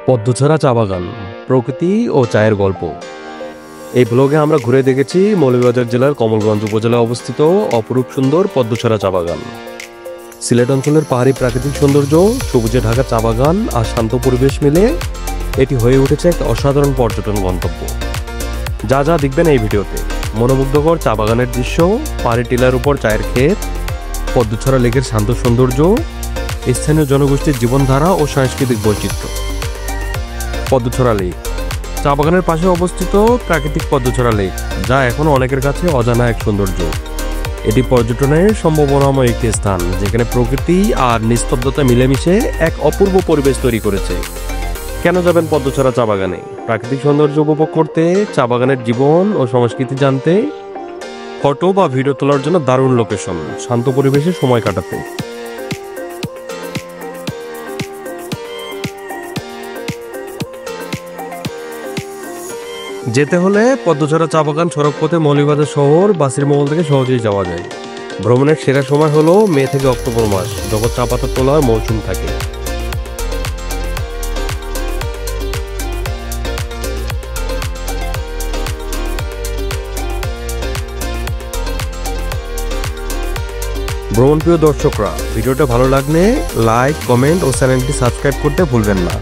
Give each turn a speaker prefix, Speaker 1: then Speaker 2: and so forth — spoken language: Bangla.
Speaker 1: পদ্মছড়া চা বাগান, প্রকৃতি ও চায়ের গল্প। এই ব্লগে আমরা ঘুরে দেখেছি মৌলভীবাজার জেলার কমলগঞ্জ উপজেলায় অবস্থিত অপরূপ সুন্দর পদ্মছড়া চা বাগান। সিলেট অঞ্চলের পাহাড়ি প্রাকৃতিক সৌন্দর্য, সবুজে ঢাকা চা বাগান আর শান্ত পরিবেশ মিলে এটি হয়ে উঠেছে এক অসাধারণ পর্যটন গন্তব্য। যা যা দেখবেন এই ভিডিওতে: মনোমুগ্ধকর চা বাগানের দৃশ্য, পাহাড়ি টিলার উপর চায়ের ক্ষেত, পদ্মছড়া লেকের শান্ত সৌন্দর্য, স্থানীয় জনগোষ্ঠীর জীবনধারা ও সাংস্কৃতিক বৈচিত্র্য। পদ্মছড়া লেক, চা বাগানের পাশে অবস্থিত প্রাকৃতিক পদ্মছড়া লেক, যা এখনো অনেকের কাছে অজানা এক সৌন্দর্য। এটি পর্যটনের সম্ভাবনাময় একটি স্থান, যেখানে প্রকৃতি আর নিস্তব্ধতা মিলেমিশে এক অপূর্ব পরিবেশ তৈরি করেছে। কেন যাবেন পদ্মছড়া চা বাগানে? প্রাকৃতিক সৌন্দর্য উপভোগ করতে, চা বাগানের জীবন ও সংস্কৃতি জানতে, ফটো বা ভিডিও তোলার জন্য দারুণ লোকেশন, শান্ত পরিবেশে সময় কাটাতে। যেতে হলে পদ্মছড়া চা বাগান সড়ক পথে মৌলভীবাজার শহর বাসের মহল থেকে সহজেই যাওয়া যায়। ভ্রমণের সেরা সময় হলো মে থেকে অক্টোবর মাস, যখন চা পাতা তোলার মৌসুম থাকে। ভ্রমণপ্রিয় দর্শকরা, ভিডিওটা ভালো লাগলে লাইক, কমেন্ট ও চ্যানেলটি সাবস্ক্রাইব করতে ভুলবেন না।